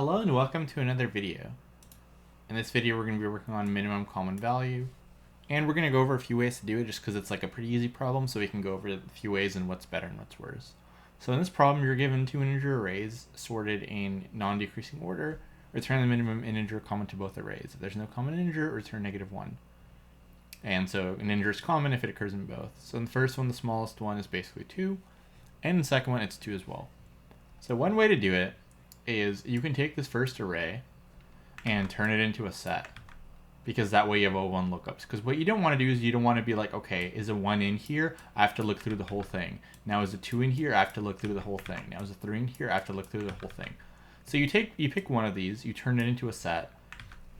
Hello and welcome to another video. In this video we're going to be working on minimum common value, and we're going to go over a few ways to do it just because it's like a pretty easy problem, so we can go over a few ways and what's better and what's worse. So in this problem you're given two integer arrays sorted in non-decreasing order. Return the minimum integer common to both arrays. If there's no common integer, return -1. And so an integer is common if it occurs in both. So in the first one, the smallest one is basically 2, and in the second one it's 2 as well. So one way to do it is you can take this first array and turn it into a set, because that way you have O1 lookups. Because what you don't want to do is you don't want to be like, okay, is a 1 in here? I have to look through the whole thing. Now is a 2 in here? I have to look through the whole thing. Now is a 3 in here? I have to look through the whole thing. So you pick one of these, you turn it into a set,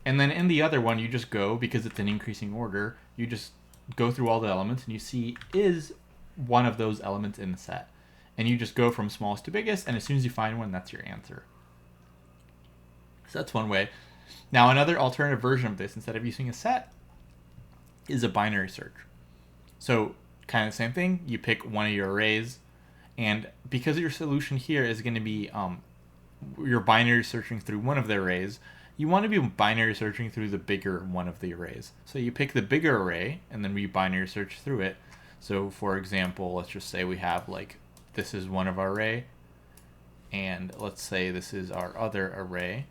and then in the other one you just go, because it's an increasing order, you just go through all the elements and you see is one of those elements in the set. And you just go from smallest to biggest, and as soon as you find one, that's your answer. So that's one way. Now another alternative version of this, instead of using a set, is a binary search. So kind of the same thing, you pick one of your arrays, and because your solution here is going to be you're binary searching through one of the arrays, you want to be binary searching through the bigger one of the arrays. So you pick the bigger array, and then we binary search through it. So for example, let's just say we have like, this is one of our array, and let's say this is our other array.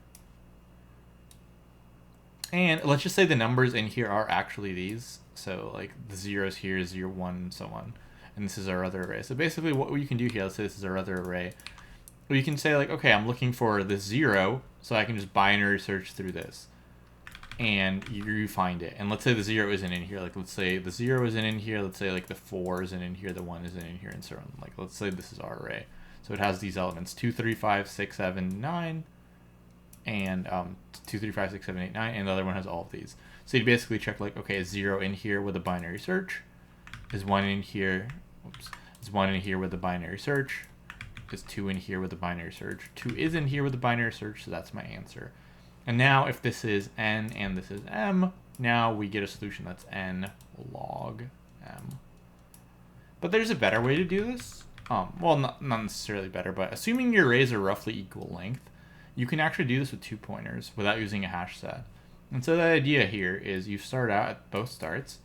And let's just say the numbers in here are actually these. So like the zeros here is 0, 1, and so on. And this is our other array. So basically what you can do here, let's say this is our other array. Well, you can say like, okay, I'm looking for this 0, so I can just binary search through this. And you find it. And let's say the 0 isn't in here. Like let's say the 0 isn't in here. Let's say like the 4 isn't in here. The 1 isn't in here, and so on. Like let's say this is our array. So it has these elements 2, 3, 5, 6, 7, 9. And 2, 3, 5, 6, 7, 8, 9, and the other one has all of these. So you basically check like, okay, is 0 in here with a binary search? Is 1 in here? Oops. Is 1 in here with a binary search? Is 2 in here with a binary search? 2 is in here with a binary search, so that's my answer. And now if this is n and this is m, now we get a solution that's n log m. But there's a better way to do this. Well, not necessarily better, but assuming your arrays are roughly equal length, you can actually do this with 2 pointers without using a hash set. And so the idea here is you start out at both starts,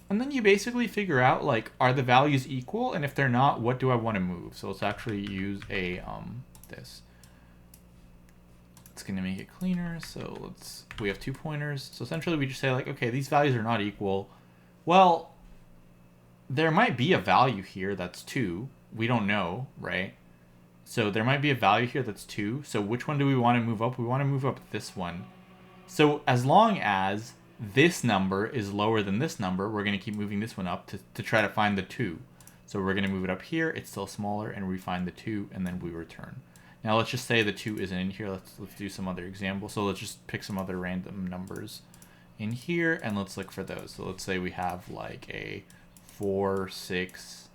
and then you basically figure out like, are the values equal? And if they're not, what do I want to move? So let's actually use a this. It's going to make it cleaner. So we have 2 pointers. So essentially we just say like, okay, these values are not equal. Well, there might be a value here that's 2. We don't know, right? So there might be a value here that's 2. So which one do we want to move up? We want to move up this one. So as long as this number is lower than this number, we're going to keep moving this one up to try to find the 2. So we're going to move it up here. It's still smaller, and we find the 2, and then we return. Now let's just say the 2 isn't in here. Let's do some other example. So let's just pick some other random numbers in here, and let's look for those. So let's say we have like a 4, 6,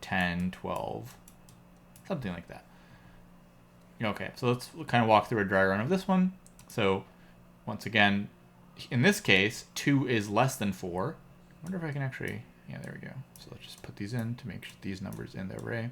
10, 12. Something like that. Okay, so let's kind of walk through a dry run of this one. So once again, in this case, 2 is less than 4. I wonder if I can actually, yeah, there we go. So let's just put these in to make sure these numbers in the array.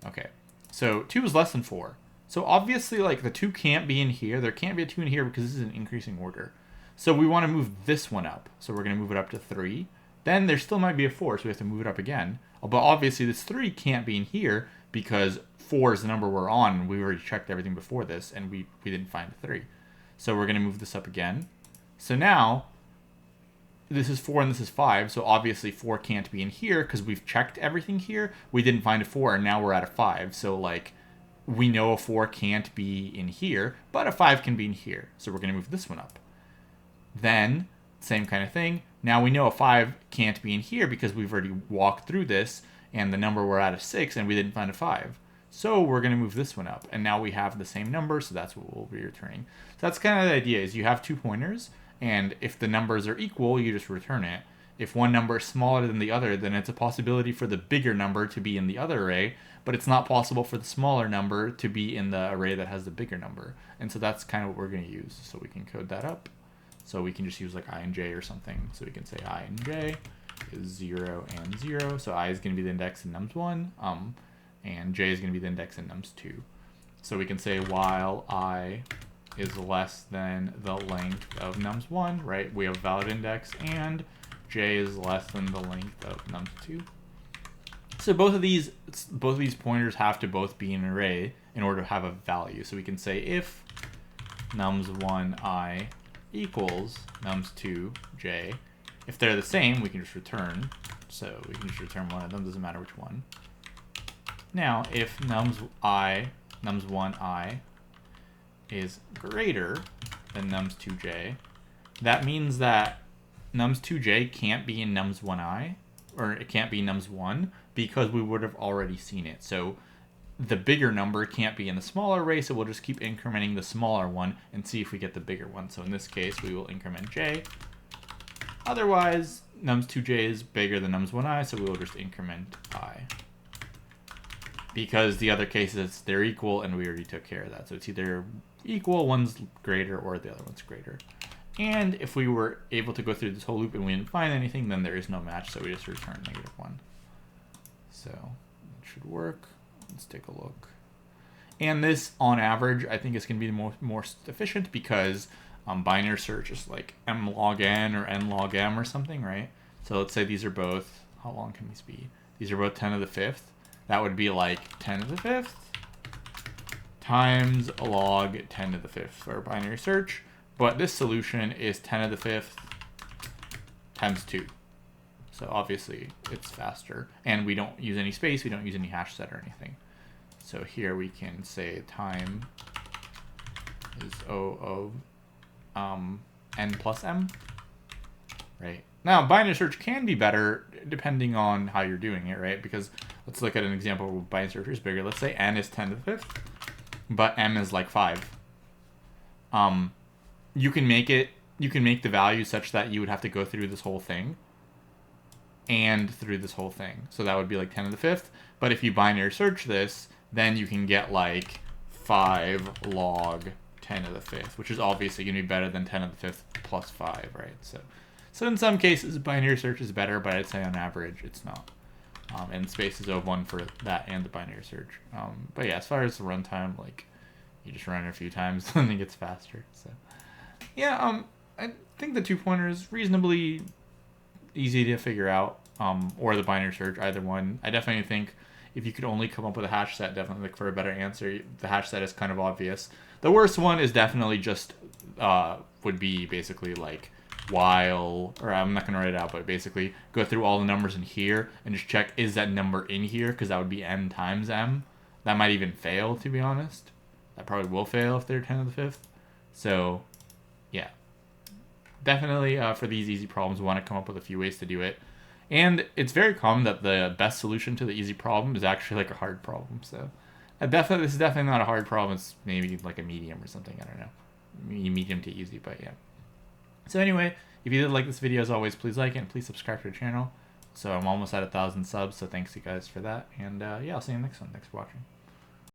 Okay, so 2 is less than 4. So obviously, like, the 2 can't be in here. There can't be a 2 in here because this is an increasing order. So we want to move this one up. So we're going to move it up to 3. Then there still might be a 4, so we have to move it up again. But obviously this 3 can't be in here because 4 is the number we're on. We already checked everything before this, and we didn't find the 3. So we're going to move this up again. So now this is 4 and this is 5. So obviously 4 can't be in here because we've checked everything here. We didn't find a 4, and now we're at a 5. So like, we know a 4 can't be in here, but a 5 can be in here. So we're going to move this one up. Then same kind of thing. Now we know a 5 can't be in here because we've already walked through this, and the number we're at is 6, and we didn't find a 5. So we're going to move this one up, and now we have the same number, so that's what we'll be returning. So that's kind of the idea, is you have 2 pointers, and if the numbers are equal, you just return it. If one number is smaller than the other, then it's a possibility for the bigger number to be in the other array, but it's not possible for the smaller number to be in the array that has the bigger number. And so that's kind of what we're going to use. So we can code that up. So we can just use like I and j or something. So we can say I and j is 0 and 0. So I is going to be the index in nums1. And j is going to be the index in nums2. So we can say while I is less than the length of nums1, right? We have a valid index, and j is less than the length of nums2. So both of these pointers have to both be an array in order to have a value. So we can say if nums1i equals nums2j, if they're the same, we can just return. So we can just return one of them, doesn't matter which one. Now, if nums1i is greater than nums2j, that means that nums2j can't be in nums1i, or it can't be nums1, because we would have already seen it. So the bigger number can't be in the smaller array, so we'll just keep incrementing the smaller one and see if we get the bigger one. So in this case, we will increment j. Otherwise, nums2j is bigger than nums1i, so we will just increment I. Because the other cases, they're equal, and we already took care of that. So it's either equal, one's greater, or the other one's greater. And if we were able to go through this whole loop and we didn't find anything, then there is no match, so we just return -1. So it should work. Let's take a look. And this, on average, I think is going to be the most efficient because binary search is like m log n or n log m or something, right? So let's say these are both, how long can these be? These are both 10 to the 5th. That would be like 10 to the 5th times log 10 to the 5th for binary search. But this solution is 10 to the 5th times 2. So obviously it's faster. And we don't use any space, we don't use any hash set or anything. So here we can say time is O of n plus m, right? Now, binary search can be better depending on how you're doing it, right? Because let's look at an example where binary search is bigger. Let's say n is 10 to the 5th, but m is like 5. You can make the value such that you would have to go through this whole thing and through this whole thing. So that would be like 10 to the 5th. But if you binary search this, then you can get like 5 log 10 to the 5th, which is obviously going to be better than 10 to the 5th plus 5, right? So in some cases, binary search is better, but I'd say on average, it's not. And space is O1 for that and the binary search. But yeah, as far as the runtime, like, you just run it a few times and it gets faster. So yeah, I think the 2-pointer is reasonably easy to figure out, or the binary search, either one. I definitely think if you could only come up with a hash set, definitely look for a better answer. The hash set is kind of obvious. The worst one is definitely just, would be basically like while, or I'm not going to write it out, but basically go through all the numbers in here and just check, is that number in here? Because that would be n times m. That might even fail, to be honest. That probably will fail if they're 10 to the 5th. So yeah, definitely for these easy problems, we want to come up with a few ways to do it. And it's very common that the best solution to the easy problem is actually like a hard problem. So this is definitely not a hard problem. It's maybe like a medium or something. I don't know. Medium to easy, but yeah. So anyway, if you did like this video, as always, please like it and please subscribe to the channel. So I'm almost at 1,000 subs, so thanks you guys for that. And yeah, I'll see you in the next one. Thanks for watching.